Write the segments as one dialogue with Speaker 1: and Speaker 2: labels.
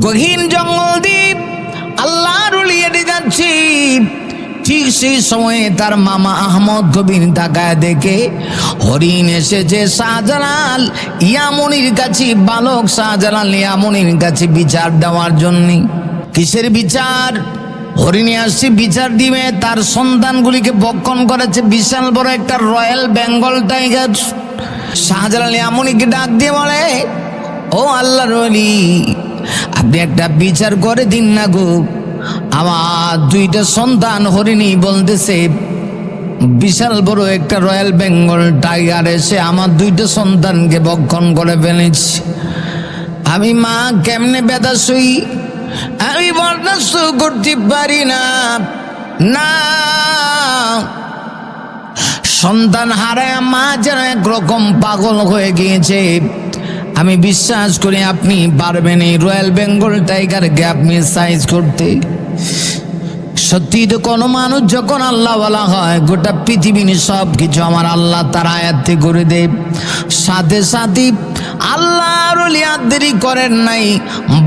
Speaker 1: গহীন জঙ্গল দিয়ে আল্লাহর ওলি হেঁটে যাচ্ছি। ঠিক সেই সময়ে তার মামা আহমদ কবির তাকায় দেখে হরিণ এসেছে শাহজালাল ইয়ামনির কাছে, বালক শাহজালাল ইয়ামনির কাছে বিচার দেওয়ার জন্য। কিসের বিচার? হরিণে আসছে বিচার দিবে, তার সন্তানগুলিকে ভক্ষণ করেছে বিশাল বড় একটা রয়্যাল বেঙ্গল টাইগার। শাহজালাল ইয়ামনিকে ডাক দিয়ে বলে, ও আল্লাহর ওলি, আপনি একটা বিচার করে দিন না গো, আমার দুইটা সন্তান হরিণী বলতেছে বিশাল বড় একটা রয়্যাল বেঙ্গল টাইগার এসে আমার দুইটা সন্তানকে ভক্ষণ করে ফেলেছে। আমি মা কেমনে বেদা শুই, আমি বরদাস্ত করতে পারি না। না, সন্তান হারায় মা যেন একরকম পাগল হয়ে গিয়েছে। আমি বিশ্বাস করি আপনি পারবেন এই রয়্যাল বেঙ্গল টাইগারকে আপনি সাইজ করতে। সত্যি তো কোনো মানুষ যখন আল্লাহওয়ালা হয় গোটা পৃথিবীর সব কিছু আমার আল্লাহ তার আয়াত্তে করে দেয়। সাথে সাথে আল্লাহর ওলি আর দেরি করেন নাই,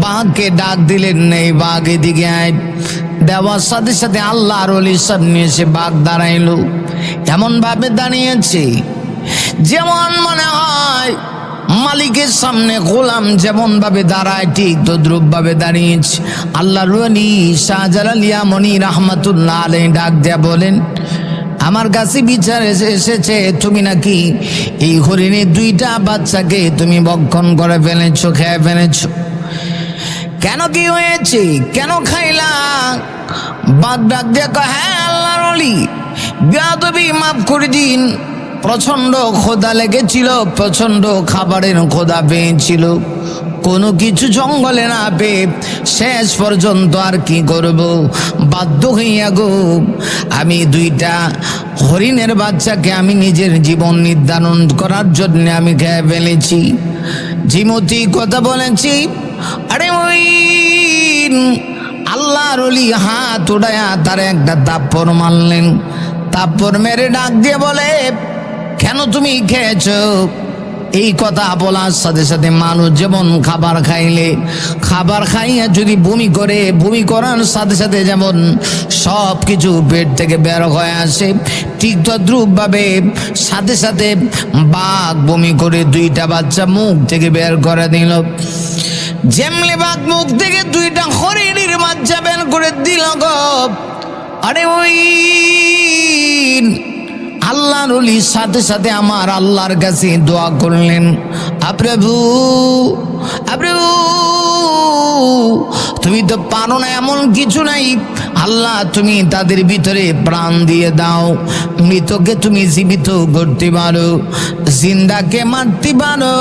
Speaker 1: বাঘকে ডাক দিলেন নেই, বাঘ এদিকে আয়। দেওয়ার সাথে সাথে আল্লাহর ওলির সামনে এসে বাঘ দাঁড়াইলো। এমন ভাবে দাঁড়িয়েছে যেমন মনে হয় মালিকের সামনে গোলাম যেমন ভাবে দাঁড়ায় ঠিক তদ্রুপ ভাবে দাঁড়িয়েছে। আল্লাহর ওলি শাহজালাল ইয়ামনি রাহমাতুল্লাহ আলাইহি ডাক দেয়া বলেন, আমার কাছে বিচার এসেছে তুমি নাকি এই হরিণের দুইটা বাচ্চাকে তুমি ভক্ষণ করে ফেলেছো, খেয়ে ফেলেছো। কেন, কি হয়েছে, কেন খাইলা? বাঘ ডাক দিয়ে কয়, হ্যাঁ আল্লাহর ওলি, বেয়াদবি মাফ করে দিন। প্রচন্ড ক্ষুধা লেগেছিল, প্রচন্ড খাবারের ক্ষুধা পেয়েছিল, কোনো কিছু জঙ্গলে না পেয়ে শেষ পর্যন্ত আর কি করব, বাধ্য হইয়া গো আমি দুইটা হরিণের বাচ্চাকে আমি নিজের জীবন নির্ধারণ করার জন্য আমি খেয়ে ফেলেছি। জিমতি কথা বলেছি। আরে ওই আল্লাহর ওলি হাত উড়ায়া তার একটা তাপ্পর মারলেন। তাপ্পর মেরে ডাক দিয়ে বলে, কেন তুমি খেয়েছো? এই কথা বলার সাথে সাথে মানুষ যেমন খাবার খাইলে, খাবার খাইয়া যদি বমি করে, বমি করার সাথে সাথে যেমন সব কিছু পেট থেকে বের হয়ে আসে, ঠিক তদ্রুপ ভাবে সাথে সাথে বাঘ বমি করে দুইটা বাচ্চা মুখ থেকে বের করে দিল। যেমনি বাঘ মুখ থেকে দুইটা হরিণীর বাচ্চা বের করে দিল গো। আরে ওই আল্লাহর ওলি সাথে সাথে আমার আল্লাহর কাছে দোয়া করলেন, প্রভু প্রভু তুমি তো পারো না এমন কিছু নাই, আল্লাহ তুমি তাদের ভিতরে প্রাণ দিয়ে দাও। মৃতকে তুমি জীবিত করতে পারো, জিন্দাকে মারতে পারো,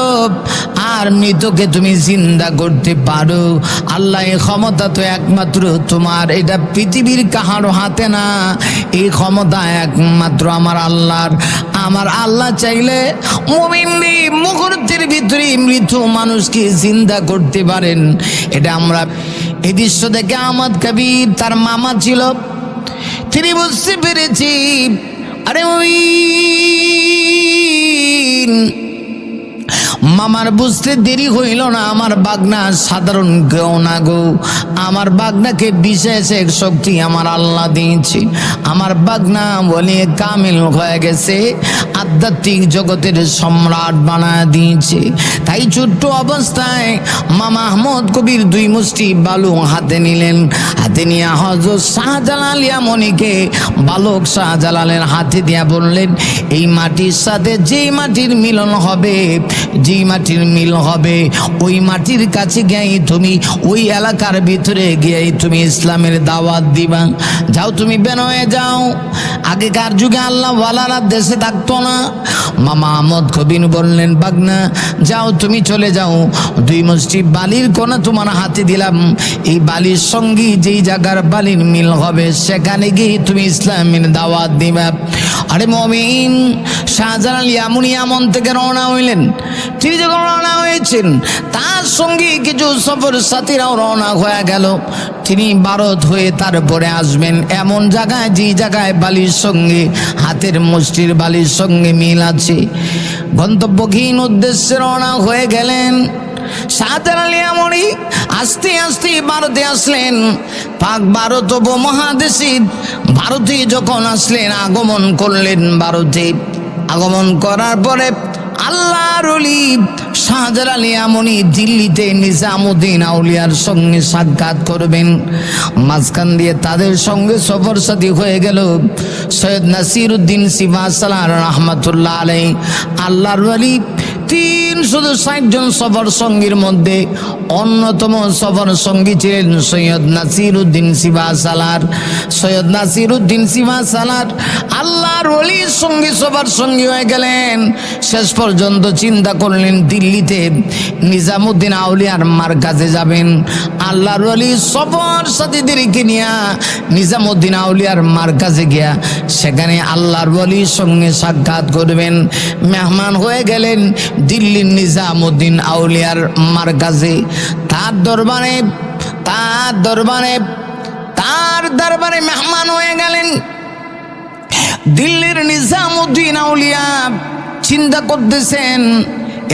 Speaker 1: আর মৃতকে তুমি জিন্দা করতে পারো। আল্লাহ এই ক্ষমতা তো একমাত্র তোমার, এটা পৃথিবীর কাহারও হাতে না, এই ক্ষমতা একমাত্র আমার আল্লাহর। আমার আল্লাহ চাইলে মুমিনদের মুহূর্তের ভিতরে মৃত মানুষকে জিন্দা করতে পারেন। এটা আমরা এই দৃশ্য দেখে আহমদ কবির তার মামা ছিল, তিনি বুঝতে পেরেছি। আরে ওই মামার বুঝতে দেরি হইল না, আমার বাগনা সাধারণ কেউ না গো, আমার বাগনাকে বিশেষ এক শক্তি আমার আল্লাহ দিয়েছে। আমার বাগনা বলে কামিল হয়ে গেছে, আধ্যাত্মিক জগতের সম্রাট বানায় দিয়েছে। তাই ছোট্ট অবস্থায় মামা আহমদ কবির দুই মুষ্টি বালু হাতে নিলেন, হাতে নিয়ে হযরত শাহজালাল ইয়ামনিকে বালক শাহজালালের হাতে দিয়া বললেন, এই মাটির সাথে যেই মাটির মিলন হবে, যেই মাটির মিল হবে, ওই মাটির কাছে গিয়ে তুমি ওই এলাকার ভিতরে গিয়ে তুমি ইসলামের দাওয়াত দিবা। যাও তুমি বের হয়ে যাও। আগেকার যুগে আল্লাহ ওয়ালারা দেশে থাকতো না। মামা আহমদ কবির বললেন, বাগনা যাও তুমি চলে যাও, দুই মুষ্টি বালির কোনা তোমার হাতে দিলাম, এই বালির সঙ্গে যেই জায়গার বালির মিল হবে সেখানে গিয়ে তুমি ইসলামের দাওয়াত দিবা। আরে মুমিন শাহজালাল ইয়ামনি ইয়ামন থেকে রওনা হইলেন। তিনি যখন রওনা হয়েছেন তার সঙ্গে কিছু সফর সাথীরাও রওনা হয়ে গেল। তিনি ভারত হয়ে তারপরে আসবেন এমন জায়গায় যে জায়গায় বালির সঙ্গে হাতের মুষ্টির বালির সঙ্গে মিল আছে। গন্তব্যহীন উদ্দেশ্যে রওনা হয়ে গেলেন। শাহজালাল ইয়ামানি আস্তে আস্তে ভারতে আসলেন। পাক ভারত উপমহাদেশে ভারতে যখন আসলেন, আগমন করলেন ভারতে। আগমন করার পরে আল্লাহর ওলি শাহজালাল ইয়ামানি দিল্লিতে নিজামুদ্দিন আউলিয়ার সঙ্গে সাক্ষাৎ করবেন। মাঝখান দিয়ে তাদের সঙ্গে সফর সাথী হয়ে গেল সৈয়দ নাসিরউদ্দিন সিভাসালার রহমাতুল্লাহ আলাইহি। আল্লাহর ওলি 360 জন সফর সঙ্গীর মধ্যে অন্যতম সফর সঙ্গী ছিলেন সৈয়দ নাসিরউদ্দিন সিভাসালার। সৈয়দ নাসিরউদ্দিন সিভাসালার আল্লাহর ওলির সঙ্গে সফর সঙ্গী হয়ে গেলেন। শেষ পর্যন্ত চিন্তা করলেন দিল্লিতে নিজামুদ্দিন আউলিয়ার মারকাজে যাবেন। আল্লাহর ওলি সফর সাথীদেরকে নিয়ে নিজামুদ্দিন আউলিয়ার মারকাজে গিয়া সেখানে আল্লাহর ওলির সঙ্গে সাক্ষাৎ করবেন। মেহমান হয়ে গেলেন দিল্লির নিজামুদ্দিন আউলিয়ার মারকাজে। তার দরবারে মেহমান হয়ে গেলেন দিল্লির নিজামুদ্দিন আউলিয়া। চিন্তা করতেছেন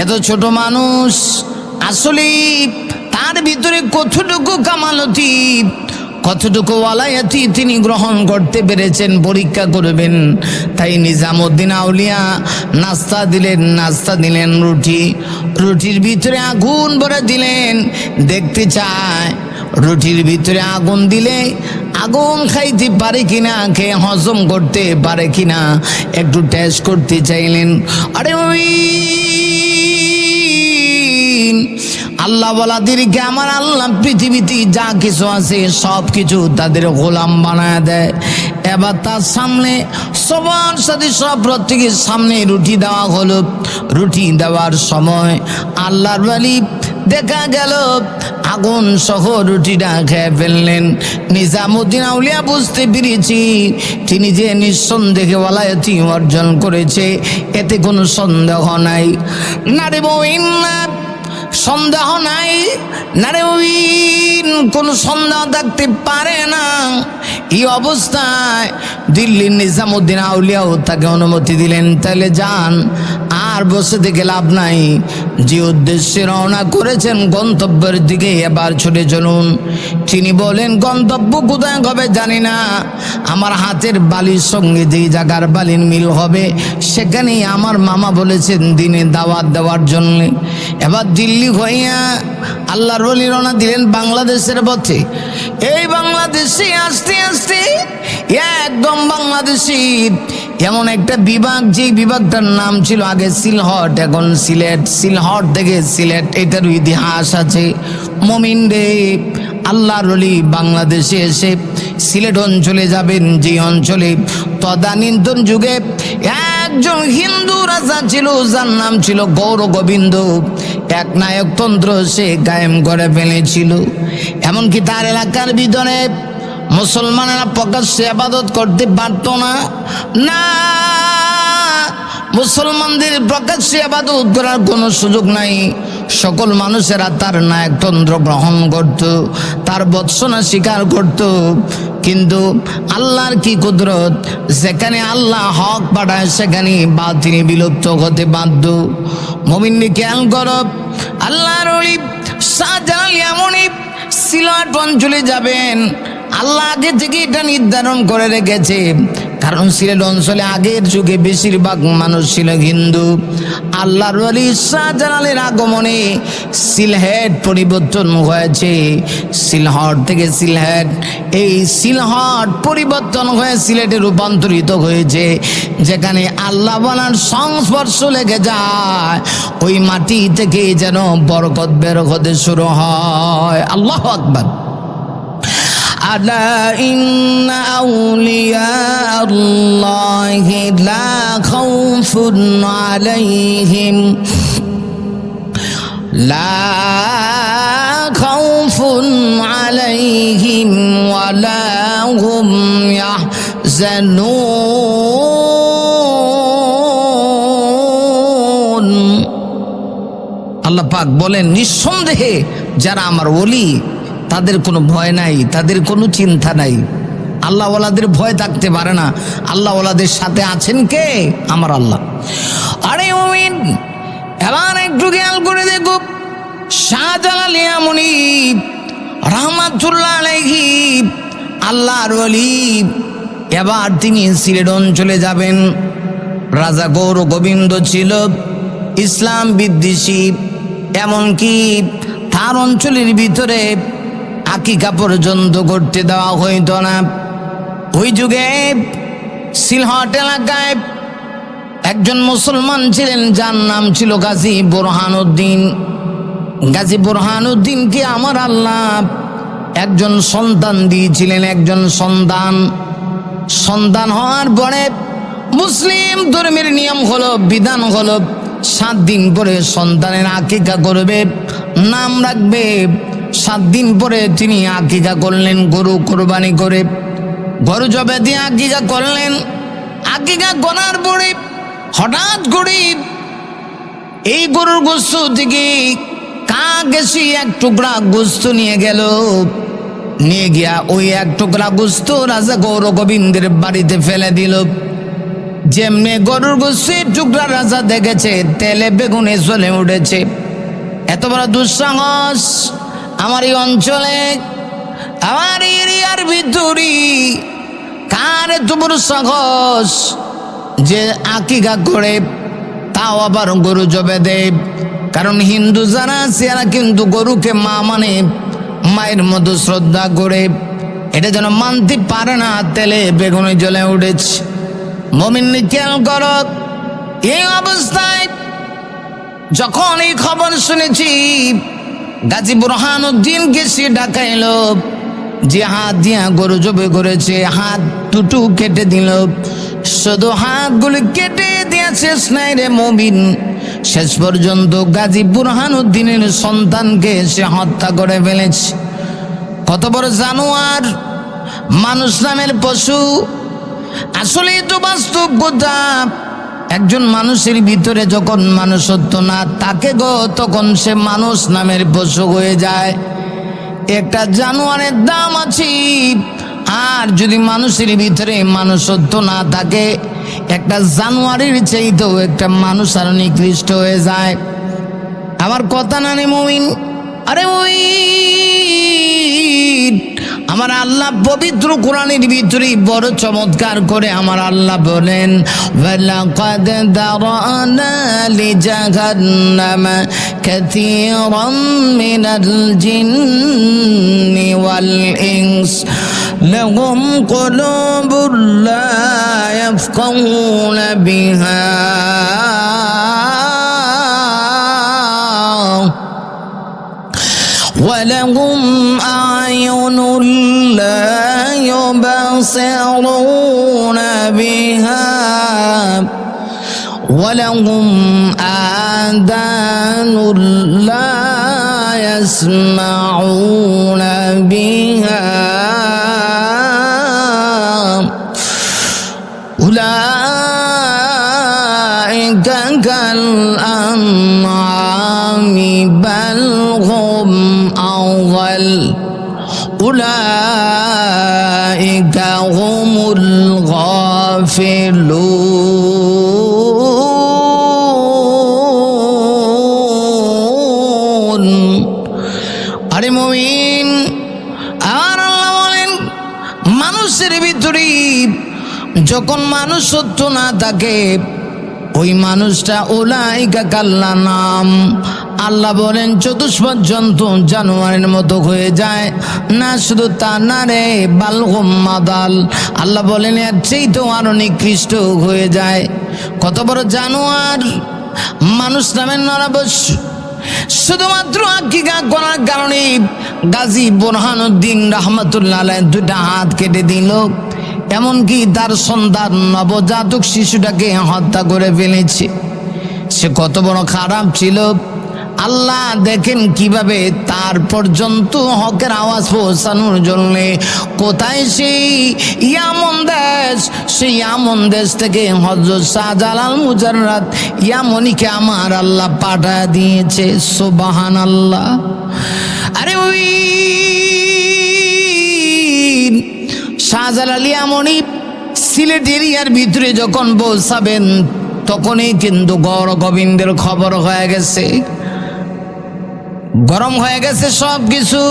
Speaker 1: এত ছোট মানুষ, আসলে তার ভিতরে কতটুকু কামালতি, কতটুকু ওয়ালায়াতি তিনি গ্রহণ করতে পেরেছেন পরীক্ষা করবেন। তাই নিজামুদ্দিন আউলিয়া নাস্তা দিলেন রুটির ভিতরে আগুন ভরে দিলেন। দেখতে চায় রুটির ভিতরে আগুন দিলে আগুন খাইতে পারে কিনা, খেয়ে হজম করতে পারে কিনা একটু টেস্ট করতে চাইলেন। আরে ওই আল্লাহ ওয়ালাদেরকে আমার আল্লাহ পৃথিবীতে যা কিছু আছে সব কিছু তাদের গোলাম বানায় দেয়। এবার তার সামনে সবার সাথে সব প্রত্যেকের সামনে রুটি দেওয়া হলো। রুটি দেওয়ার সময় আল্লাহর ওয়ালি দেখা গেল আগুন সহ রুটিটা খেয়ে ফেললেন। নিজামুদ্দিন আউলিয়া বুঝতে পেরেছি তিনি যে নিঃসন্দেহে ওয়ালায়াতি অর্জন করেছে, এতে কোনো সন্দেহ নাই। না রে বইন, সন্দেহ নাই, না রে বইন, কোনো সন্দেহ থাকতে পারে না। এই অবস্থায় দিল্লির নিজামুদ্দিন আউলিয়াও তাকে অনুমতি দিলেন, তাহলে যান, আর বসে থেকে লাভ নাই। যে উদ্দেশ্যে রওনা করেছেন গন্তব্যের দিকে এবার ছুটে চলুন। তিনি বলেন গন্তব্য কোথায় হবে জানি না, আমার হাতের বালির সঙ্গে যেই জায়গার বালির মিল হবে সেখানেই আমার মামা বলেছেন দিনে দাওয়াত দেওয়ার জন্য। এবার দিল্লি হইয়া আল্লাহর ওলি রওনা দিলেন বাংলাদেশের পথে। এই বাংলাদেশে আস্তে আস্তে একদম বাংলাদেশের এমন একটা বিভাগ, যে বিভাগটার নাম ছিল আগে সিলহট, এখন সিলেট। সিলহট থেকে সিলেট, এটার ইতিহাস আছে। মুমিন রে, আল্লাহর ওলি বাংলাদেশে এসে সিলেট অঞ্চলে যাবেন, যে অঞ্চলে তদানীন্তন যুগে একজন হিন্দু রাজা ছিল, যার নাম ছিল গৌর গোবিন্দ। এক নায়কতন্ত্র সে কায়েম করে ফেলেছিল। এমনকি তার এলাকার ভিতরে মুসলমানেরা প্রকাশ্যে ইবাদত করতে পারত না। না, মুসলমানদের প্রকাশ্যে ইবাদত করার কোনো সুযোগ নাই। সকল মানুষেরা তার নায়কতন্ত্র গ্রহণ করত, তার বৎসনা স্বীকার করত। কিন্তু আল্লাহর কি কুদরত, যেখানে আল্লাহ হক পাঠায় সেখানে বাতিল বিলুপ্ত হতে বাধ্য। মুমিন খেয়াল করো, আল্লাহর ওলি শাহজালাল ইয়ামানি সিলেট অঞ্চলে যাবেন। আল্লাহ আগে থেকে এটা নির্ধারণ করে রেখেছে, কারণ সিলেট অঞ্চলে আগের যুগে বেশিরভাগ মানুষ ছিল হিন্দু। আল্লাহর ওলি শাহজালালের আগমনে সিলহেট পরিবর্তন হয়েছে। সিলহট থেকে সিলহেট, এই সিলহট পরিবর্তন হয়ে সিলেটে রূপান্তরিত হয়েছে। যেখানে আল্লাহ ওয়ালার সংস্পর্শ লেগে যায়, ওই মাটি থেকে যেন বরকত বের হতে শুরু হয়। আল্লাহু আকবার। ألا إن أولياء الله لا خوف عليهم ولا هم يحزنون। আল্লাহ পাক বলেন নিঃসন্দেহে যারা আমার ওলি তাদের কোনো ভয় নাই, তাদের কোনো চিন্তা নাই। আল্লাহ ওয়ালাদের ভয় থাকতে পারে না। আল্লাহ ওয়ালাদের সাথে আছেন কে? আমার আল্লাহ। আরে মুমিন, এবার একটু খেয়াল করে দেখো, শাহজালাল ইয়ামানি রাহমাতুল্লাহ আলাইহি আল্লাহর ওলি, এবার তিনি সিলেট অঞ্চলে যাবেন। রাজা গৌর গোবিন্দ ছিল ইসলাম বিদ্বেষী, এমনকি তার অঞ্চলের ভিতরে আকিকা পর্যন্ত করতে দেওয়া হইত না। ওই যুগে সিলহট এলাকায় একজন মুসলমান ছিলেন, যার নাম ছিল গাজী বুরহানুদ্দিন। গাজী বুরহানুদ্দিনকে আমার আল্লাহ একজন সন্তান দিয়েছিলেন, একজন সন্তান হওয়ার পরে মুসলিম ধর্মের নিয়ম হলো, বিধান হলো 7 দিন পরে সন্তানের আকিকা করবে, নাম রাখবে। 7 দিন পরে তিনি আকিকা করলেন, গরু কোরবানি করে গরু জবে দিয়ে আকিকা করলেন। আকিকা করার পরে হঠাৎ করে এই গরুর গোস্ত থেকে কাক এসে এক টুকরা গোস্ত নিয়ে গেল। নিয়ে গিয়া ওই এক টুকরা গোস্ত রাজা গৌর গোবিন্দের বাড়িতে ফেলে দিল। যেমনি গরুর গোস্তের টুকরা রাজা দেখেছে, তেলে বেগুনে জ্বলে উঠেছে। এত বড় দুঃসাহস আমার এই অঞ্চলে, আমার এরিয়ার ভিতরে কার এত বড় সাহস যে আকিকা করে, তাও আবার গরু জবে দেব। কারণ হিন্দু যারা আছে এরা কিন্তু গরুকে মা মানে মায়ের মতো শ্রদ্ধা করে, এটা যেন মানতে পারে না, তেলে বেগুনে জ্বলে উঠেছে। মুমিন খেয়াল করো, এই অবস্থায় যখন এই খবর শুনেছি, গাজী বুরহানুদ্দিনকে সে ডাকাইল, যে হাত দিয়া গরু জবে করেছে হাত দুটো কেটে দিল। শুধু হাতগুলি কেটে দিয়া শেষ নাই রে মুমিন, শেষ পর্যন্ত গাজী বুরহানুদ্দিনের সন্তানকে সে হত্যা করে ফেলেছে। কত বড় জানোয়ার, মানুষ নামের পশু। আসলে তো বাস্তব কথা, একজন মানুষের ভিতরে যখন মানুষত্ব না থাকে গো, তখন সে মানুষ নামের পশু হয়ে যায়। একটা জানোয়ারের দাম আছে, আর যদি মানুষের ভিতরে মানুষত্ব না থাকে, একটা জানোয়ারের চাইতেও একটা মানুষ আর নিকৃষ্ট হয়ে যায়। আমার কথা না রে মুমিন? আরে ওই আমার আল্লাহ পবিত্র কোরআনের ভিতরে বড় চমৎকার করে আমার আল্লাহ বলেন, ওয়ালাকাদ দারানা লিজাহান্নামা কাসীরাম মিনাল জিন্নি ওয়াল ইনস লাহুম কুলুবুন লা ইয়াফকাহুনা বিহা ولهم أعين لا يبصرون بها ولهم آذان لا يسمعون بها أولئك كالأنعام بل هم أضل أولئك هم الغافلون। আরে মুমিন, আর আল্লাহ বলেন মানুষের ভিতরে যখন মানুষত্ব না থাকে, ওই মানুষটা উলাইকা কাল্লা নাম, আল্লাহ বলেন চতুষ্পদ জন্তু জানোয়ারের মতো হয়ে যায়। না শুধু তা না রে, বালহুম মাদাল, আল্লাহ বলেন এর চেয়েও আরো নিকৃষ্ট হয়ে যায়। কত বড় জানোয়ার, মানুষ নামের নরবশ। শুধুমাত্র আকিকা করার কারণে গাজী বুরহানুদ্দিন রহমতুল্লাহ আলাইহি 2টা হাত কেটে দিল, এমনকি তার সন্তান নবজাতক শিশুটাকে হত্যা করে ফেলেছে। সে কত বড় খারাপ ছিল আল্লাহ দেখেন কিভাবে তার পর্যন্ত হকের আওয়াজ পৌঁছানোর জন্য কোথায় সেই ইয়ামন দেশ, সেই ইয়ামন দেশ থেকে হযরত শাহজালাল মুজাররাদ ইয়ামনিকে আমার আল্লাহ পাঠায় দিয়েছে। সুবহানাল্লাহ। আরে ওই শাহজালাল ইয়ামনি সিলেট এরিয়ার ভিতরে যখন পৌঁছাবেন, তখনই কিন্তু গৌর গোবিন্দের খবর হয়ে গেছে। গরম হয়ে গেছে সব কিছু।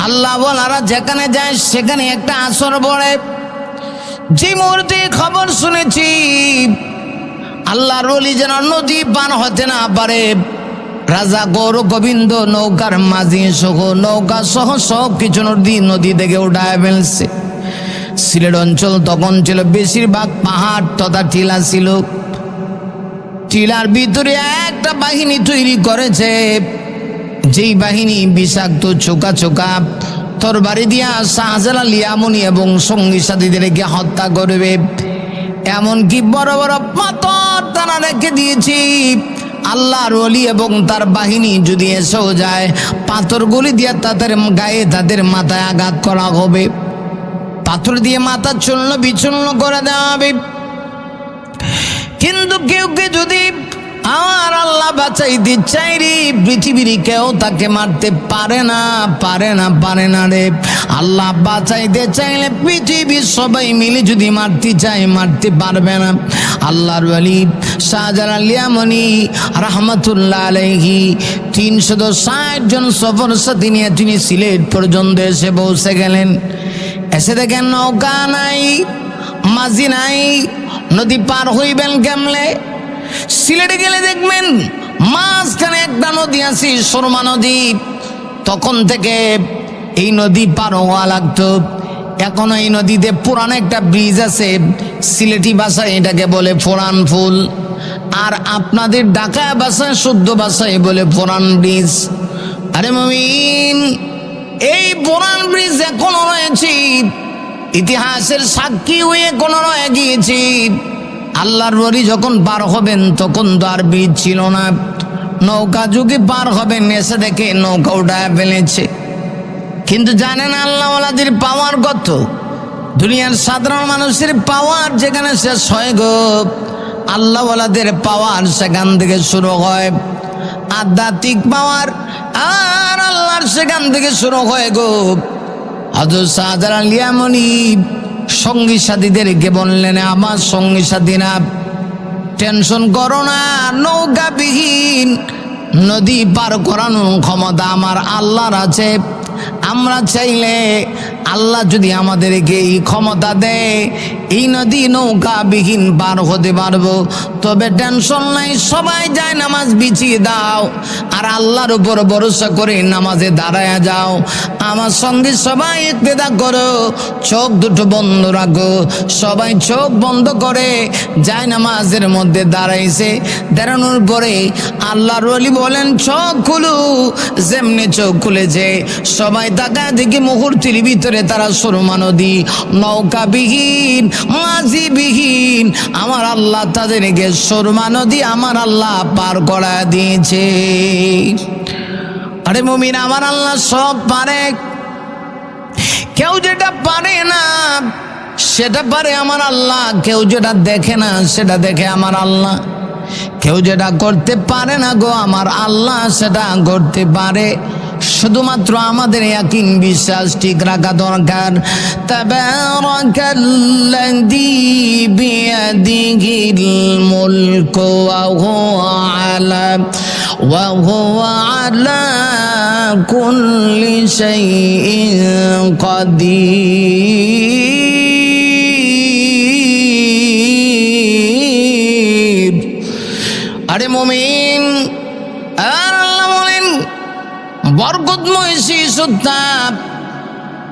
Speaker 1: আল্লাহ ওয়ালারা যেখানে যায় সেখানে একটা আসর পড়ে। যে মুহূর্তে খবর শুনেছি আল্লাহর ওলি যেন নদী পার হতে না পারে, রাজা গৌর গোবিন্দ নৌকার মাঝি সহ নৌকা সহ সব কিছু নদী থেকে উঠায় ফেলছে। সিলেট অঞ্চল তখন ছিল বেশিরভাগ পাহাড় তথা টিলা ছিল। টিলার ভিতরে একটা বাহিনী তৈরি করেছে, যেই বাহিনী বিষাক্ত চোকা চোকা তরবারি দিয়া শাহজালাল ইয়ামনি এবং সঙ্গী সাথীদেরকে হত্যা করবে। এমনকি বড় বড় পাথর তারা রেখে দিয়েছি। আল্লাহর ওলি এবং তার বাহিনী যদি এসেও যায়, পাথরগুলি দিয়ে তাদের গায়ে তাদের মাথায় আঘাত করা হবে, পাথর দিয়ে মাথা চূর্ণ বিচূর্ণ করে দেওয়া হবে। কিন্তু কেউ কে যদি আমার আল্লাহ বাঁচাইতে চাই রে, পৃথিবীর কেউ তাকে মারতে পারে না, পারে না, পারে না রে। আল্লাহ বাঁচাইতে চাইলে পৃথিবীর সবাই মিলে যদি মারতে চায় মারতে পারবে না। আল্লাহর ওলি শাহজালাল ইয়ামনি রাহমাতুল্লাহ আলাইহি 360 জন সফর সাথী নিয়ে তিনি সিলেট পর্যন্ত এসে পৌঁছে গেলেন। এসে দেখেন নৌকা নাই, মাঝি নাই, নদী পার হইবেন কেমনে? সিলেটে গেলে দেখবেন মাঝখানে একটা নদী আছে, সুরমা নদী। তখন থেকে এই নদী পার হওয়া লাগতো। এখন এই নদীতে পুরান একটা ব্রিজ আছে, সিলেটি ভাষায় এটাকে বলে ফোরান ফুল, আর আপনাদের ঢাকা ভাষায় শুদ্ধ ভাষায় বলে ফোরান ব্রিজ। আরে মুমিন, এই ফোরান ব্রিজ এখনো রয়েছে, ইতিহাসের সাক্ষী হয়ে এখনো রয়ে গিয়েছে। আল্লাহর ওলি যখন পার হবেন তখন তো আর ব্রিজ ছিল না, নৌকা যুগে পার হবেন, এসে দেখে নৌকা উঠায় ফেলেছে। কিন্তু জানেন আল্লাহ ওয়ালাদের পাওয়ার কত? দুনিয়ার সাধারণ মানুষের পাওয়ার যেখানে শেষ হয় গো, আল্লাহ ওয়ালাদের পাওয়ার সেখান থেকে শুরু হয়। আধ্যাত্মিক পাওয়ার আর আল্লাহর সেখান থেকে শুরু হয় গো। হযরত শাহজালাল ইয়ামনি সঙ্গী সাথীদেরকে বললেন, আমার সঙ্গী সাথীরা টেনশন করো না, নৌকাবিহীন নদী পার করানোর ক্ষমতা আমার আল্লাহর আছে। আমরা চাইলে আল্লাহ যদি আমাদেরকে এই ক্ষমতা দেয়, এই নদী নৌকাবিহীন পার হতে পারবো। তবে টেনশন নাই, সবাই যায় নামাজ বিছিয়ে দাও আর আল্লাহর উপর ভরসা করে নামাজে দাঁড়ায় যাও। আমার সঙ্গে সবাই ইক্তেদা করো, চোখ দুটো বন্ধ রাখো। সবাই চোখ বন্ধ করে যায় নামাজের মধ্যে দাঁড়াইছে। দাঁড়ানোর পরে আল্লাহর ওলি বলেন, চোখ খুলু। যেমনি চোখ খুলেছে সবাই তাকায় দেখি মুহূর্তের ভিতরে তারা সুরমা নদী নৌকাবিহীন মাঝিবিহীন আমার আল্লাহ তাদেরকে সুরমা নদী আমার আল্লাহ পার করা দিয়েছে। আরে মুমিন, আমার আল্লাহ সব পারে। কেউ যেটা পারে না সেটা পারে আমার আল্লাহ, কেউ যেটা দেখে না সেটা দেখে আমার আল্লাহ, কেউ যেটা করতে পারে না গো আমার আল্লাহ সেটা করতে পারে। শুধুমাত্র আমাদের ইয়াকিন বিশ্বাস ঠিক রাখা দরকার। তাবারাকাল্লাযী বিয়াদিহিল মুলকু ওয়া হুয়া আলা কুল্লি শাইইন কাদির। আরে মুমিন, আল্লাহ বলেন বরকতময় শিশুতা,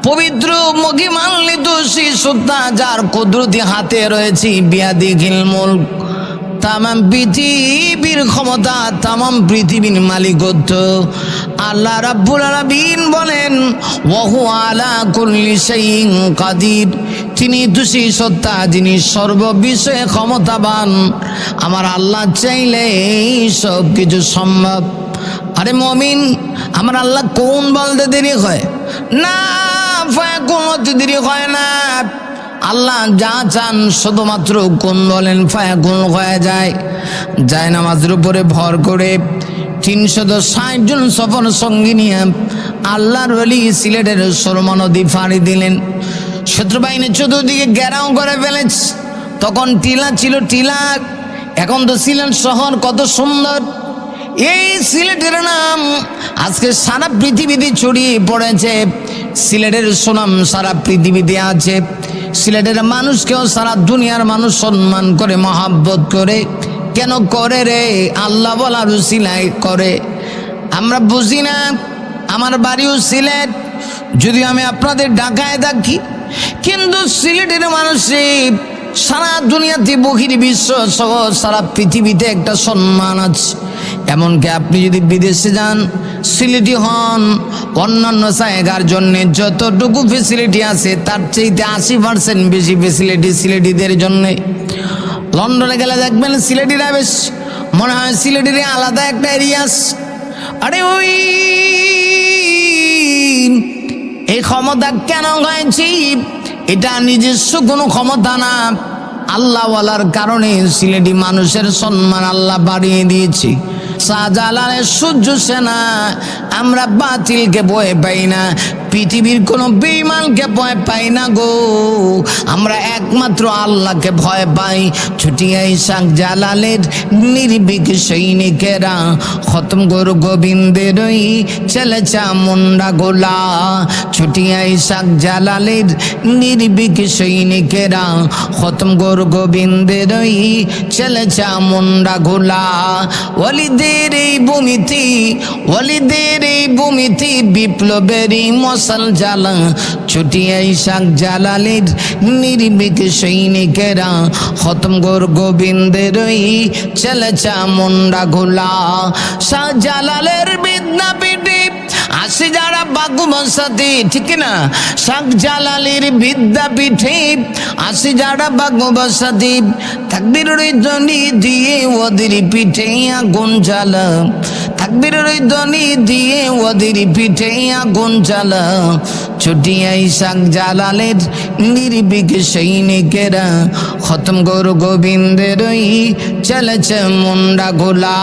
Speaker 1: পবিত্র মহিমান্বিত শিশুতা যার কুদরতি হাতে রয়েছে বিয়াদিহিল মুলক, তামাম পৃথিবীর ক্ষমতা, তামাম পৃথিবীর মালিকত্ব। আল্লাহ রাব্বুল আলামিন বলেন ওয়া হুয়া আলা কুল্লি শাইইন কাদির, তিনি দোষী সত্তা, যিনি সর্ববিষয়ে ক্ষমতাবান। আমার আল্লাহ চাইলে সব কিছু সম্ভব। আরে মুমিন, আমার আল্লাহ কোন বলতে দেরি হয় না, কোন দেরি হয় না। আল্লাহ যা চান শুধুমাত্র কোন বলেন ফায়াকুন হয়ে যায়। যায় নামাজের উপরে ভর করে 360 জন সফর সঙ্গী নিয়ে আল্লাহর ওলি সিলেটের সুরমা নদী ফাঁড়ি দিলেন। শত্রুবাহিনী চতুর্দিকে ঘেরাও করে ফেলেছে। তখন টিলা ছিল, টিলা। এখন তো সিলেট শহর কত সুন্দর, এই সিলেটের নাম আজকে সারা পৃথিবীতে ছড়িয়ে পড়েছে। সিলেটের সুনাম সারা পৃথিবীতে আছে। সিলেটের মানুষকেও সারা দুনিয়ার মানুষ সম্মান করে, মহাব্বত করে। কেন করে রে? আল্লাহ বলার উসিলায় করে। আমরা বুঝি না। আমার বাড়িও সিলেট, যদিও আমি আপনাদের ঢাকায় থাকি, কিন্তু সিলেটের মানুষের সারা দুনিয়াতে বহির্বিশ্ব সহ সারা পৃথিবীতে একটা সম্মান আছে। এমনকি আপনি যদি বিদেশে যান, সিলেটি হন, অন্যান্য জায়গার জন্য যতটুকু ফেসিলিটি আছে তার চাইতে 80% বেশি ফেসিলিটি সিলেটিদের জন্য। লন্ডনে গেলে দেখবেন সিলেটিরা বেশ মনে হয় সিলেটির আলাদা একটা এরিয়াস। আরে ওই এই ক্ষমতা কেন হয়েছে? এটা নিজস্ব কোনো ক্ষমতা না, আল্লাহওয়ালার কারণে সিলেটি মানুষের সম্মান আল্লাহ বাড়িয়ে দিয়েছে। শাহজালালের সূর্য সেনা, আমরা বাতিলকে ভয় পাই না, পৃথিবীর কোনো বেঈমানকে ভয় পাই না গো, আমরা একমাত্র আল্লাহকে ভয় পাই। ছুটিয়াই শাহজালালের নির্ভীক সৈনিকেরা খতম গুরু গোবিন্দের চলেছা মুন্ডা গোলা। ছুটিয়াই শাহজালালের নির্ভীক সৈনিকেরা খতম গুরু গোবিন্দের চলেছা মুন্ডা গোলা। ওয়ালিদের এই ভূমিতে, ওয়ালিদের এই ভূমিতে বিপ্লবেরই মশাল জ্বালা। ছুটিয়াই শাহজালালের নির্ভীক সৈনিকেরা খতম গুরু গোবিন্দের চলেছা মুন্ডা গোলা। শাহজালালের বিদ্যাপীঠে আসি যারা বাগু বসাতে, ঠিক না? শাহজালালের বিদ্যাপীঠে আসি যারা বাগু বসাতে, তাকবীরের ধ্বনি দিয়ে ওদের পিঠে আগুন জ্বালা। তাকবীরের ধ্বনি দিয়ে ওদের পিঠে আগুন জ্বালা। ছুটিয়াই শাহজালালের নির্ভীক সৈনিকেরা খতম গুরু গোবিন্দের চলেছে মুন্ডা গোলা।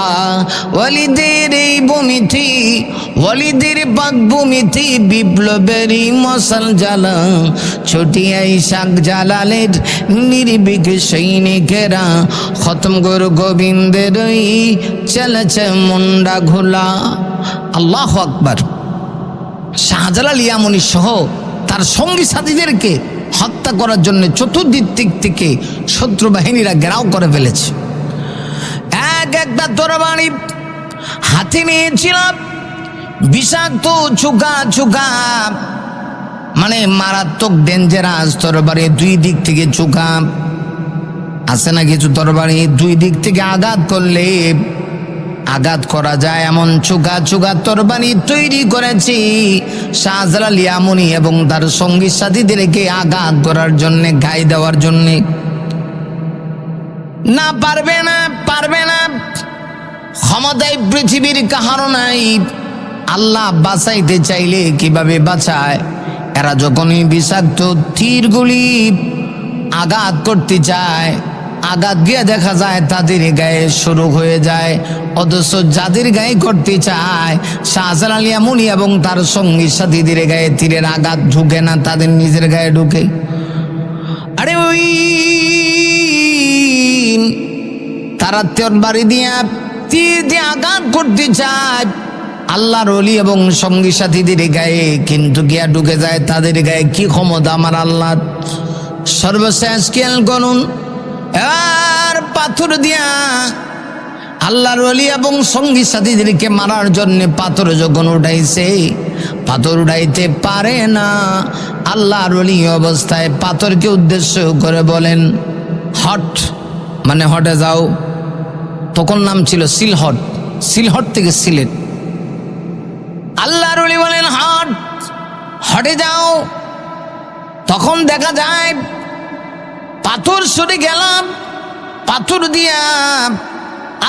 Speaker 1: ওয়ালিদের এই ভূমিতে, ওয়ালিদের বাগভূমিতে বিপ্লবেরই মশাল জ্বালা। ছুটিয়াই শাহজালালের নির্ভীক সৈনিকেরা খতম গুরু গোবিন্দের চলেছে মুন্ডা ঘোলা। আল্লাহু আকবার। শাহজালাল ইয়ামনি সহ তার সঙ্গী সাথীদেরকে হত্যা করার জন্য চতুর্দিক থেকে শত্রু বাহিনীরা ঘেরাও করে ফেলেছে। একটা তরবারি হাতে নিয়েছিলাম, বিষাক্ত চুকা চুকা, মানে মারাত্মক ডেঞ্জারাস তরবারি। দুই দিক থেকে চুকা আছে না, কিছু তরবারি দুই দিক থেকে আঘাত করলে আঘাত করা যায় এমন চুকা চুকা তরবারি তৈরি করেছি শাহজালাল ইয়ামনি এবং তার সঙ্গী সাথীদেরকে আঘাত করার জন্য, গায়ে দেওয়ার জন্য। না, পারবে না, পারবে না। ক্ষমতায় পৃথিবীর কাহারও নাই। আল্লাহ বাঁচাইতে চাইলে কিভাবে বাঁচায়? এরা যখনই বিষাক্ত তীরগুলি আঘাত করতে চায়, আঘাত গিয়ে দেখা যায় তাদের গায়ে শুরু হয়ে যায়। অথচ যাদের গায়ে করতে চায় শাহজালাল ইয়ামনি এবং তার সঙ্গী সাথীদের গায়ে তীরের আঘাত ঢুকে না, তাদের নিজের গায়ে ঢুকে। আরে ওই তারা তরবারি দিয়ে তীর দিয়ে আঘাত করতে চায় আল্লাহর ওলি এবং সঙ্গী সাথীদের গায়ে, কিন্তু গিয়া ঢুকে যায় তাদের গায়ে। কি ক্ষমতা আমার আল্লাহ! সর্বশেষ খেয়াল করুন, আর পাথর দিয়া আল্লাহর ওলি এবং সঙ্গী সাথীদেরকে মারার জন্য পাথর যখন উঠাইছে, পাথর উঠাইতে পারে না। আল্লাহর ওলি অবস্থায় পাথরকে উদ্দেশ্য করে বলেন হট, মানে হটে যাও। তখন নাম ছিল সিলহট, সিলহট থেকে সিলেট। আল্লাহর ওলি বলেন হট, হটে যাও। তখন দেখা যায় পাথর সরে গেলাম, পাথর দিয়া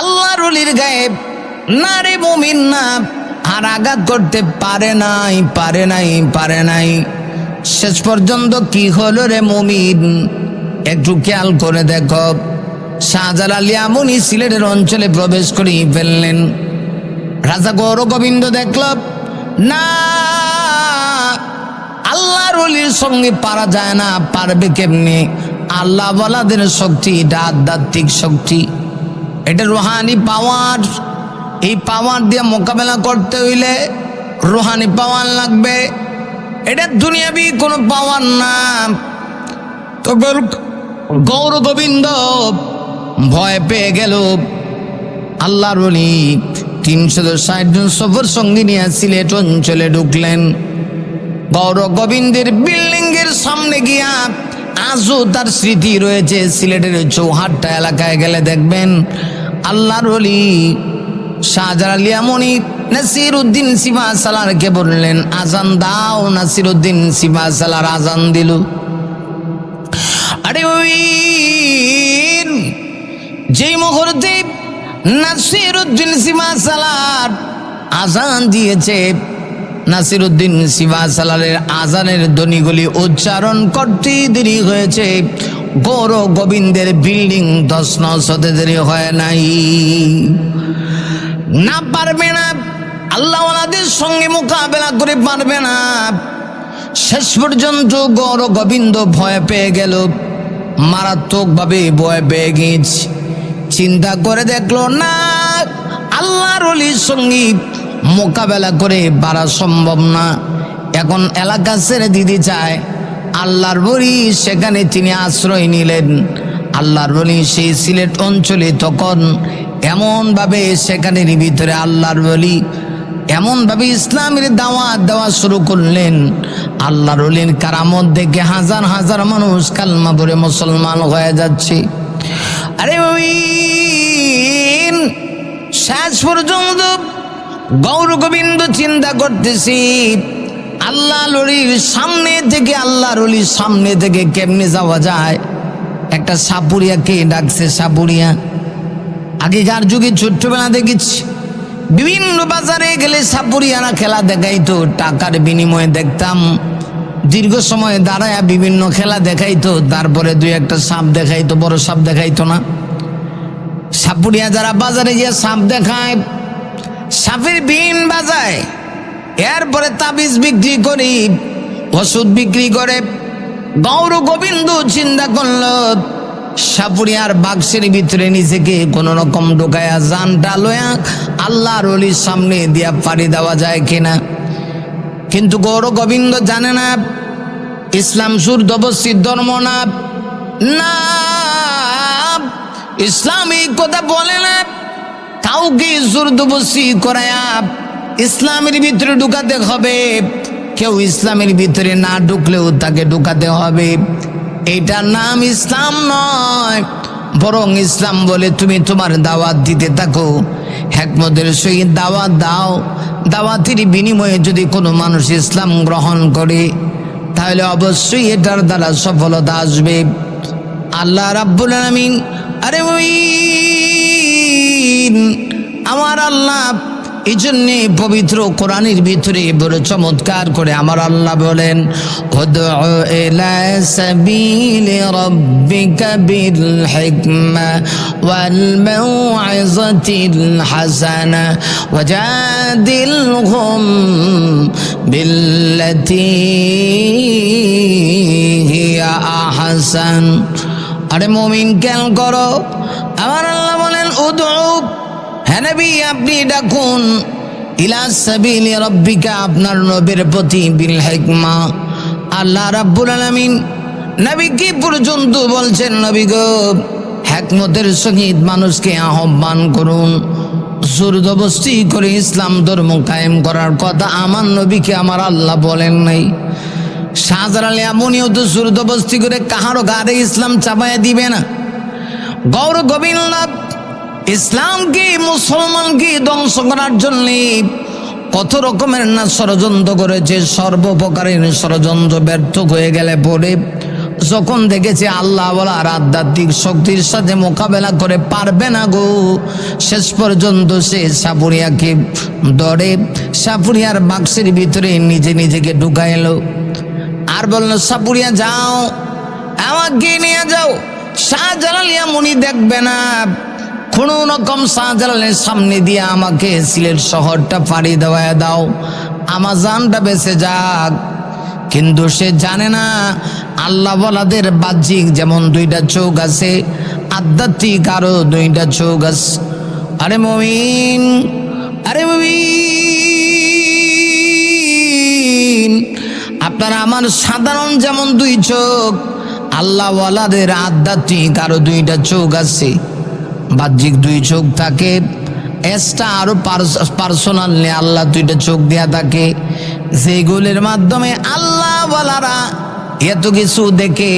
Speaker 1: আল্লাহর ওলির গায়ে না রে মুমিন না, আর আঘাত করতে পারে নাই, পারে নাই, পারে নাই। শেষ পর্যন্ত কি হলো রে মুমিন? একটু খেয়াল করে দেখো। শাহজালাল ইয়ামনি সিলেটের অঞ্চলে প্রবেশ করে ফেললেন। রাজা গৌর গোবিন্দ দেখল না, আল্লাহর ওলির সঙ্গে পারা যায় না। পারবে কেমনে? আল্লাহ ওয়ালাদের শক্তি, এটা আধ্যাত্মিক শক্তি, এটা রুহানি পাওয়ার। এই পাওয়ার দিয়ে মোকাবেলা করতে হইলে রুহানি পাওয়ার লাগবে, এটা দুনিয়াবি কোনো পাওয়ার না। তো গৌর গোবিন্দ ভয় পেয়ে গেল। আল্লাহর ওলি 360 জন সফর সঙ্গী নিয়ে সিলেট অঞ্চলে ঢুকলেন। গৌর গোবিন্দের বিল্ডিং এর সামনে গিয়া আজও তার স্মৃতি রয়েছে। সিলেটের চৌহাট্টা এলাকায় গেলে দেখবেন আল্লাহর ওলি শাহজালাল আমনি নাসির উদ্দিন সিপাহসালারকে বললেন, আজান দাও। নাসির উদ্দিন সিপাহসালার আজান দিল। আরে ওই যেই মুহূর্তে নাসির উদ্দিন সিপাহসালার আজান দিয়েছে, নাসির উদ্দিন সিপাহসালারের আজানের ধ্বনিগুলি উচ্চারণ করতে দেরি হয়েছে। গৌর গোবিন্দের বিল্ডিং তছনছ হতে দেরি হয় নাই। না পারবে না, আল্লাহওয়ালাদের সঙ্গে মোকাবেলা করে পারবে না। শেষ পর্যন্ত গৌর গোবিন্দ ভয় পেয়ে গেল, মারাত্মকভাবে ভয় পেয়ে গিয়েছে। চিন্তা করে দেখলো না, আল্লাহর ওলির সঙ্গে মোকাবেলা করে পারা সম্ভব না। এখন এলাকা ছেড়ে দিতে চায়। আল্লাহর ওলি সেখানে তিনি আশ্রয় নিলেন। আল্লাহর ওলি সেই সিলেট অঞ্চলে তখন এমনভাবে সেখানের ভিতরে আল্লাহর ওলি এমনভাবে ইসলামের দাওয়াত দেওয়া শুরু করলেন। আল্লাহর ওলির কারামত দেখে হাজার হাজার মানুষ কালমা পড়ে মুসলমান হয়ে যাচ্ছে। আরে ওই শেষ পর্যন্ত গৌর গোবিন্দ চিন্তা করতেছি, আল্লাহর ওলির সামনে থেকে কেমনে যাওয়া যায়। একটা সাপুরিয়াকে ডাকছে। সাপুরিয়া আগেকার যুগে ছোট্টবেলা দেখেছি, বিভিন্ন বাজারে গেলে সাপুরিয়ারা খেলা দেখাইতো, টাকার বিনিময়ে দেখতাম। দীর্ঘ সময় দাঁড়ায় বিভিন্ন খেলা দেখাইতো, তারপরে দুই একটা সাপ দেখাইতো, বড় সাপ দেখাইতো না। সাপুরিয়া যারা বাজারে গিয়ে সাপ দেখায়, সাপের বিন বাজায়, এরপরে তাবিজ বিক্রি করে, ওষুধ বিক্রি করে। গৌর গোবিন্দ চিন্তা করলো, সাপুরিয়ার বাক্সের ভিতরে নিজেকে কোন রকম ঢুকায়া জানটা লয়া আল্লাহর ওলির সামনে দিয়া পাড়ি দেওয়া যায় কিনা। কিন্তু গৌর গোবিন্দ জানে না ইসলাম সুরদবস্তির ধর্ম না। না, ইসলাম এই কথা বলে না কাউকে সুরদবস্তি করায়া ইসলামের ভিতরে ঢুকাতে হবে। কেউ ইসলামের ভিতরে না ঢুকলেও তাকে ঢুকাতে হবে। এইটার নাম ইসলাম নয়, বরং ইসলাম বলে তুমি তোমার দাওয়াত দিতে থাকো, হিকমতের সহিত দাওয়াত দাও। দাওয়াতের বিনিময়ে যদি কোনো মানুষ ইসলাম গ্রহণ করে তাহলে অবশ্যই এটার দ্বারা সফলতা আসবে। আল্লাহ রাব্বুল আলামিন, আরে ওই আমার আল্লাহ এই জন্যে পবিত্র কোরআনের ভিতরে বড় চমৎকার করে আমার আল্লাহ বলেন, উদউ ইলা সাবিলি রাব্বিকা বিল হিকমা ওয়াল মাউইযাতিল হাসানা ওয়াজাদিলহুম বিল্লাতী হিয়া আহসান। আরে মুমিন খেয়াল করো, আমার আল্লাহ বলেন উদউ, হ্যাঁ নবী আপনি ডাকুন, ইলা সাবিলি রাব্বিকা আপনার নবীর প্রতি, বিল হিকমা। আল্লাহ রাব্বুল আলামিন নবী কি পর্যন্ত বলছেন, নবী গো হিকমতের সহিত মানুষকে আহ্বান করুন। জোরদবস্তি করে ইসলাম ধর্ম কায়েম করার কথা আমার নবীকে আমার আল্লাহ বলেন নাই। শাহজালাল আমনিও তো জোরদবস্তি করে কাহারও গাড়ে ইসলাম চাপাইয়া দিবে না। গৌর গোবিন্দ ইসলামকে মুসলমানকে ধ্বংস করার জন্য কত রকমের না ষড়যন্ত্র করেছে। সর্বপ্রকারের ষড়যন্ত্র ব্যর্থ হয়ে গেলে পরে যখন দেখেছে আল্লাহ বলার আধ্যাত্মিক শক্তির সাথে মোকাবেলা করে পারবে না গো, শেষ পর্যন্ত সে সাপুরিয়াকে ধরে সাপুরিয়ার বাক্সের ভিতরে নিজেকে ঢুকাইলো। আর বললো, সাপুরিয়া যাও, আমাকে নিয়ে যাও, শাহজালাল আমনি দেখবে না। কোনো রকম শাহজালালের সামনে দিয়ে আমাকে সিলেট শহরটা পাড়ি দেওয়া দাও, আমার জানটা বেঁচে যাক। কিন্তু সে জানে না আল্লাহ ওয়ালাদের বাহ্যিক যেমন দুইটা চোখ আছে, আধ্যাত্মিক আরো দুইটা চোখ আছে। আরে মুমিন, আরে মুমিন, আপনার আমার সাধারণ যেমন দুই চোখ, আল্লাহওয়ালাদের আধ্যাত্মিক আরো দুইটা চোখ আছে। বাহ্যিক দুই চোখ থাকে, এক্সট্রা আরো পার্সোনাল নিয়ে আল্লাহ দুইটা চোখ দেয়া থাকে, যেগুলির মাধ্যমে আল্লাহওয়ালারা এত কিছু দেখে।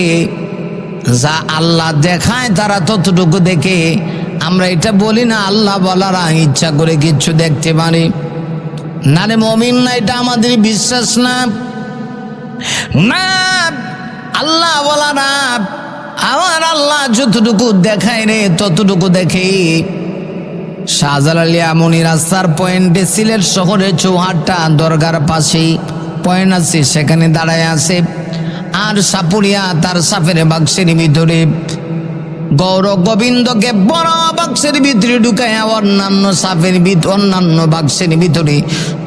Speaker 1: যা আল্লাহ দেখায় তারা ততটুকু দেখে। আমরা এটা বলি না আল্লাহওয়ালারা ইচ্ছা করে কিচ্ছু দেখতে পারে না রে মুমিন, না এটা আমাদের বিশ্বাস না। না, আল্লাহওয়ালারা আমার আল্লাহ যতটুকু দেখায় রে ততটুকু দেখে। শাহজালাল এমনই রাস্তার পয়েন্টে সিলেট শহরের চৌহাট্টা দরগার পাশেই পয়েন্ট আছে, সেখানে দাঁড়ায় আছে। আর সাপুরিয়া তার সাফের বাক্সের ভিতরে গৌর গোবিন্দকে বড় বাক্সের ভিতরে ঢুকায়, অন্যান্য সাপের অন্যান্য বাক্সের ভিতরে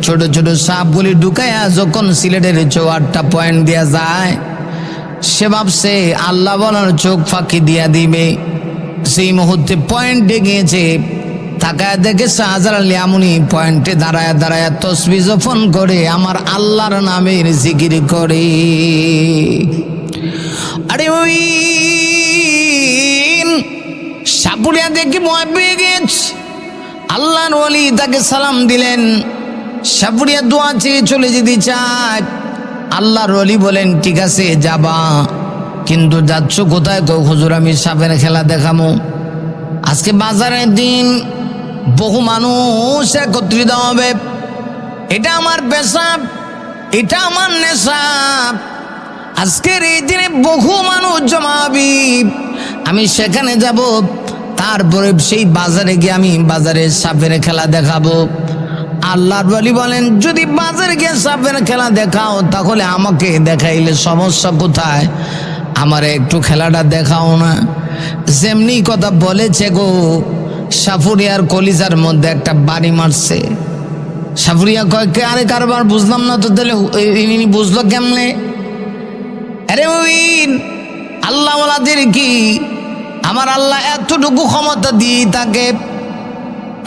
Speaker 1: ছোট ছোট সাপগুলি ঢুকায়া যখন সিলেটের চৌহাট্টা পয়েন্ট দেওয়া যায়, সে ভাবছে আল্লাহ বলার চোখ ফাঁকি দিয়া দিবে। সেই মুহূর্তে পয়েন্টে গিয়েছে, তাকায় দেখে শাহজালাল এমনই পয়েন্টে দাঁড়ায় দাঁড়ায় তসবিহ জপন করে, আমার আল্লাহর নামের জিকির করে। আরে ওই সাপুরিয়া দেখে ভয় পেয়ে গেছে। আল্লাহর ওলি তাকে সালাম দিলেন। সাপুরিয়া দোয়া চেয়ে চলে যেতে চায়। আল্লাহর ওলি বলেন, ঠিক আছে যাবা, কিন্তু যাচ্ছ কোথায়? গো হুজুর, আমি সাপের খেলা দেখামো। আজকে বাজারের দিন, বহু মানুষ একত্রিত হবে, এটা আমার পেশা, এটা আমার নেশা। আজকের এই দিনে বহু মানুষ জমাবি, আমি সেখানে যাব, তারপরে সেই বাজারে গিয়ে আমি বাজারে সাপের খেলা দেখাবো। আল্লাহর ওলি বলেন, যদি বাজারে গিয়ে সাপের খেলা দেখাও তাহলে আমাকে দেখাইলে সমস্যা কোথায়? আমারে একটু খেলাটা দেখাও না। যেমনি কথা বলেছে গো, সাপুরিয়ার কলিজার মধ্যে একটা বাড়ি মারছে। সাপুরিয়া কয়, কে? আরে কারবার বুঝলাম না তো, তাহলে ইনি বুঝলো কেমনে? আরে মুমিন, আল্লাহওয়ালাদের কি আমার আল্লাহ এতটুকু ক্ষমতা দিয়ে থাকে?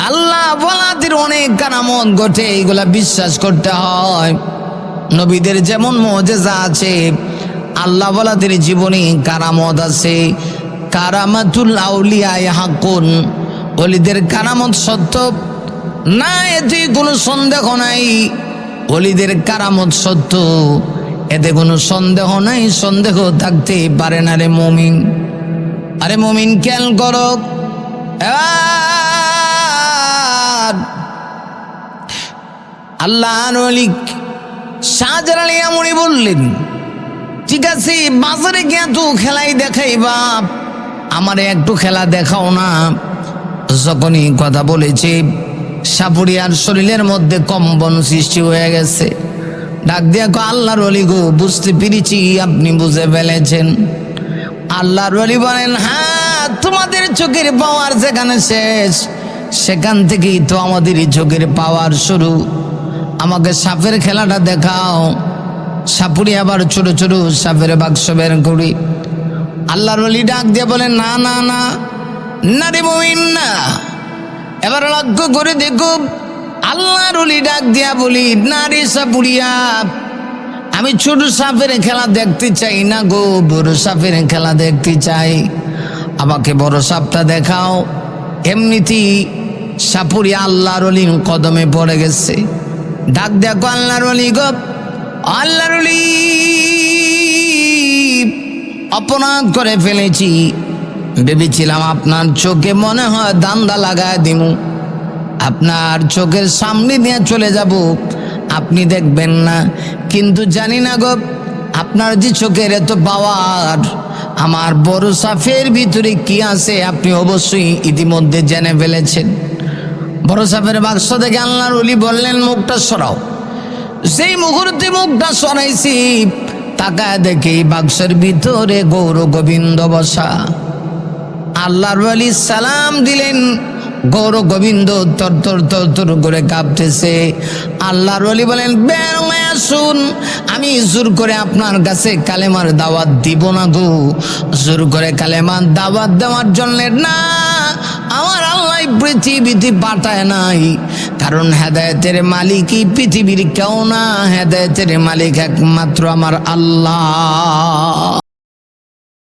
Speaker 1: আল্লাহওয়ালাদের অনেক কারামত ঘটে, এইগুলা বিশ্বাস করতে হয়। নবীদের যেমন মুজিজা আছে, আল্লাহওয়ালাদের জীবনে কারামত আছে। কারামাতুল আউলিয়া হাক্কুন, ওলিদের কারামত সত্য না, এতে কোনো সন্দেহ নাই। ওলিদের কারামত সত্য, এতে কোনো সন্দেহ নাই, সন্দেহ থাকতে পারে না রে মুমিন। আরে মুমিন খেয়াল করো, আল্লাহর ওলি শাহজালাল এমনই বললেন, ঠিক আছে বাজারে গিয়ে তো খেলাই দেখাইবা, আমারে একটু খেলা দেখাও না। যখনই কথা বলেছে, সাপুরিয়ার শরীরের মধ্যে কম্পন সৃষ্টি হয়ে গেছে। ডাক দিয়া কো, আল্লাহর ওলি গো, বুঝতে পেরেছি আপনি বুঝে ফেলেছেন। আল্লাহর ওলি বলেন, হ্যাঁ, তোমাদের চোখের পাওয়ার যেখানে শেষ, সেখান থেকেই তো আমাদের চোখের পাওয়ার শুরু। আমাকে সাপের খেলাটা দেখাও। সাপুরি আবার ছোট ছোট সাপের বাক্স বের করি। আল্লাহর ওলি ডাক দিয়ে বলেন, না না না না রে মুমিন, না। এবার লক্ষ্য করে দেখো, আল্লাহর ওলি ডাক দিয়া বলি, না রে সাপুরিয়া, আমি ছোট সাপের খেলা দেখতে চাই না গো, বড় সাপের খেলা দেখতে চাই। আমাকে বড় সাপটা দেখাও। এমনিতেই সাপুরিয়া আল্লাহর ওলির কদমে পড়ে গেছে। ডাক দেখো, আল্লাহর ওলি গো, আল্লাহর ওলি, অপরাধ করে ফেলেছি। ভেবেছিলাম আপনার চোখে মনে হয় দান্দা লাগায় দিমু, আপনার চোখের সামনে দিয়ে চলে যাব, আপনি দেখবেন না। কিন্তু জানি না গো, আপনার যে চোখের এত পাওয়ার, আমার বড় সাপের ভিতরে কি আছে আপনি অবশ্যই ইতিমধ্যে জেনে ফেলেছেন। বড় সাপের বাক্স থেকে আল্লাহর ওলি বললেন, মুখটা সরাও। সেই মুহূর্তে মুখটা সরাইছি, তাকায় দেখি বাক্সের ভিতরে গৌর গোবিন্দ বসা। আল্লাহর ওলি সালাম দিলেন। গৌর গোবিন্দ তর তর তর তর করে কাঁপতেছে। আল্লাহর ওলি বলেন, বের হয়ে আসুন, আমি জোর করে আপনার কাছে কালেমার দাওয়াত দিব না গো। জোর করে কালেমার দাওয়াত দেওয়ার জন্য না, আমার আল্লাহ পৃথিবীতে পাঠায় নাই, কারণ হেদায়েতের মালিকই পৃথিবীর কেউ না, হেদায়েতের মালিক একমাত্র আমার আল্লাহ।